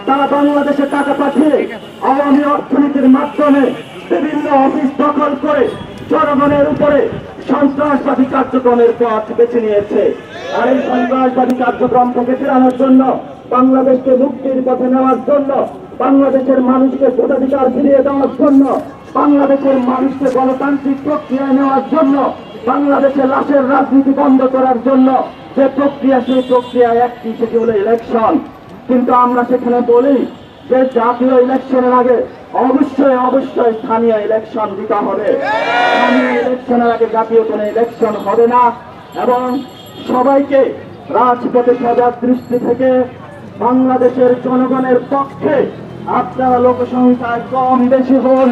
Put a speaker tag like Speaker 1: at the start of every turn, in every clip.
Speaker 1: তারা বাংলাদেশে টাকা পাঠিয়ে আওয়ামী অর্থনীতির মাধ্যমে বিভিন্ন অফিস দখল করে জনগণের উপরে সন্ত্রাসবাদী কার্যক্রমের পথ বেছে নিয়েছে। আর এই সন্ত্রাসবাদী কার্যক্রম থেকে ফেরানোর জন্য, বাংলাদেশকে মুক্তির পথে নেওয়ার জন্য, বাংলাদেশের মানুষকে ভোটাধিকার ফিরিয়ে দেওয়ার জন্য, বাংলাদেশের মানুষকে গণতান্ত্রিক প্রক্রিয়ায় নেওয়ার জন্য, বাংলাদেশের লাশের রাজনীতি বন্ধ করার জন্য যে প্রক্রিয়া, সেই প্রক্রিয়া একটি, সেটি হলো ইলেকশন। কিন্তু আমরা সেখানে বলি যে জাতীয় ইলেকশনের আগে অবশ্যই স্থানীয় ইলেকশন দিতে হবে। স্থানীয় ইলেকশনের আগে জাতীয় কোনো ইলেকশন হবে না। এবং সবাইকে রাজপথে সজাগ দৃষ্টি থেকে বাংলাদেশের জনগণের পক্ষে, আপনারা লোকসংখ্যায় কম বেশি হন,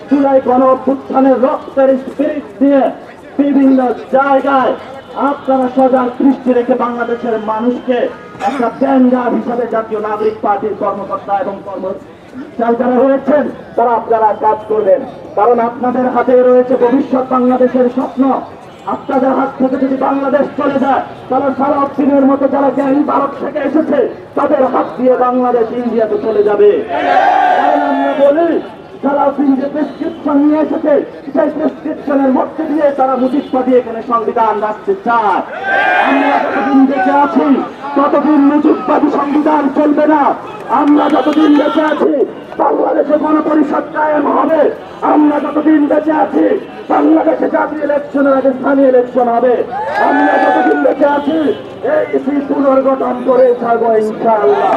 Speaker 1: জুলাই গণঅভ্যুত্থানের রক্তের স্পিরিট দিয়ে বিভিন্ন জায়গায় আপনারা সজাগ দৃষ্টি রেখে বাংলাদেশের মানুষকে একটা ব্যাঙ্গার হিসাবে জাতীয় নাগরিক পার্টির কর্মকর্তা এবং যারা রয়েছেন তারা আপনারা কাজ করবেন। কারণ আপনাদের হাতে রয়েছে ভবিষ্যৎ বাংলাদেশের স্বপ্ন। আপনাদের হাত থেকে যদি বাংলাদেশ চলে যায়, তাহলে সালাউদ্দিনের মতো যারা জ্ঞানী ভারত থেকে এসেছে, তাদের হাত দিয়ে বাংলাদেশ ইন্ডিয়াতে চলে যাবে। কারণ আমরা বলি, সালাউদ্দিন যে প্রেসক্রিপশন নিয়ে এসেছে, সেই প্রেসক্রিপশনের মধ্যে দিয়ে তারা মুজিববাদী এখানে সংবিধান রাখতে চায়। আমরা যতদিন বেঁচে আছি ততদিন মুজিববাদী সংবিধান চলবে না। আমরা যতদিন বেঁচে আছি বাংলাদেশে গণপরিষদ কায়েম হবে। আমরা যতদিন বেঁচে আছি বাংলাদেশে জাতীয় ইলেকশনের আগে স্থানীয় ইলেকশন হবে। আমরা যতদিন বেঁচে আছি এই পুনর্গঠন করে থাকবো ইনশাআল্লাহ।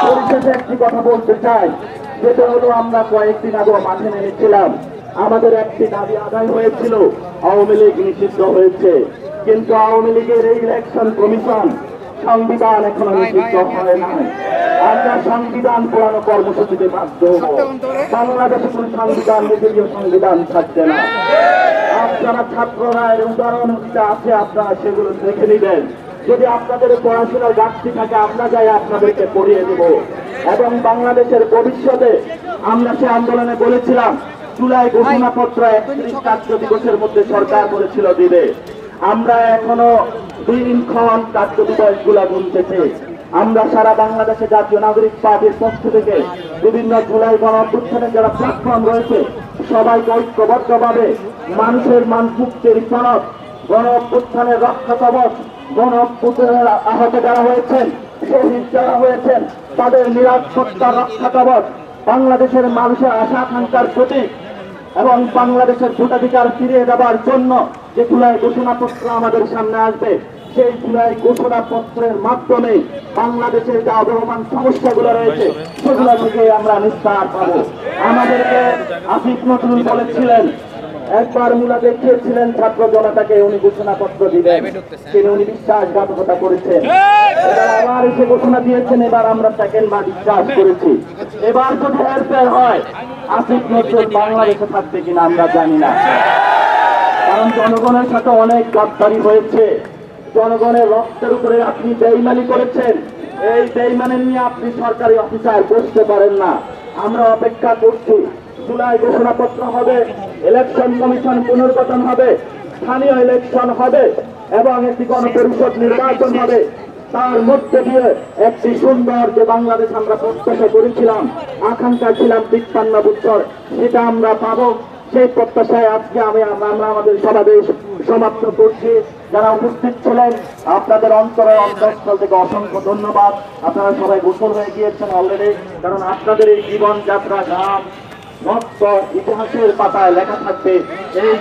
Speaker 1: পরিশেষে একটি কথা বলতে চাই, যেটা হলো আমরা কয়েকদিন আগে মাঠে নেমেছিলাম। আমাদের একটি দাবি আদায় হয়েছিল, আওয়ামী লীগ নিষিদ্ধ হয়েছে, কিন্তু আওয়ামী লীগের এই ইলেকশন কমিশন সংবিধান এখনো নিষিদ্ধ হয় নাই। আমরা সংবিধান পুরানো কর্মসূচিতে বাধ্য হব। বাংলাদেশে কোন সংবিধান, নিজের সংবিধান থাকছে না। আপনারা ছাত্ররা এর উদাহরণ আছে, আপনারা সেগুলো দেখে নিবেন। যদি আপনাদের পড়াশোনার ঘাটতি থাকে, আমরা যাই আপনাদেরকে পড়িয়ে দেব। এবং বাংলাদেশের ভবিষ্যতে আমরা সে আন্দোলনে বলেছিলাম, জুলাই ঘোষণাপত্র 31 কার্য দিবসের মধ্যে সরকার বলেছিল দিবে। আমরা এখনো দিনক্ষণ কার্য দিবসগুলা গুনতেছি। আমরা সারা বাংলাদেশে জাতীয় নাগরিক পার্টির পক্ষ থেকে বিভিন্ন জুলাই গণঅভ্যুত্থানের যারা প্ল্যাটফর্ম রয়েছে, সবাইকে ঐক্যবদ্ধভাবে মানুষের মুক্তির সনদ, গণঅভ্যুত্থানের রক্ষা কবচ, গণঅভ্যুত্থানের আহত যারা হয়েছেন, শহীদ যারা হয়েছেন, তাদের নিরাপত্তার রক্ষা কবচ, বাংলাদেশের মানুষের আশা আকাঙ্ক্ষার প্রতীক এবং বাংলাদেশের ভোটাধিকার ফিরিয়ে দেওয়ার জন্য যে জুলাই ঘোষণাপত্র আমাদের সামনে আসবে, সেই জুলাই ঘোষণাপত্রের মাধ্যমে বাংলাদেশের যে আবহমান সমস্যাগুলো রয়েছে সেগুলো থেকে আমরা নিস্তার পাবো। আমাদেরকে আসিফ নজরুল বলেছিলেন, একবার মুলা দেখিয়েছিলেন ছাত্র জনতাকে উনি ঘোষণাপত্র দিবেন, তিনি উনি বিশ্বাসঘাতকতা করেছেন। এবার আবার এসে ঘোষণা দিয়েছেন, এবার আমরা সেকেন্ড বার বিশ্বাস করেছি। এবার যদি হেরফের হয়, আসিফ নজরুল বাংলাদেশে থাকবে কিনা আমরা জানি না। কারণ জনগণের সাথে অনেক গাদ্দারি হয়েছে। জনগণের রক্তের উপরে আপনি বেইমানি করেছেন। এই বেইমানি নিয়ে আপনি সরকারি অফিসার বসতে পারেন না। আমরা অপেক্ষা করছি, জুলাই ঘোষণাপত্র হবে, ইলেকশন কমিশন পুনর্গঠন হবে, স্থানীয় ইলেকশন হবে এবং একটি গণপরিষদ নির্বাচন হবে। তার মধ্যে দিয়ে একটি সুন্দর যে বাংলাদেশ আমরা প্রত্যাশা করেছিলাম, আকাঙ্ক্ষা ছিলাম 53 বছর, সেটা আমরা পাবো। সেই প্রত্যাশায় আজকে আমরা আমাদের সমাবেশ সমাপ্ত করছি। যারা উপস্থিত ছিলেন আপনাদের অন্তরের অন্তঃস্থল থেকে অসংখ্য ধন্যবাদ। আপনারা সবাই গোসল হয়ে গিয়েছেন অলরেডি, কারণ আপনাদের এই জীবনযাত্রা গান রক্ত ইতিহাসের পাতায় লেখা থাকবে। এই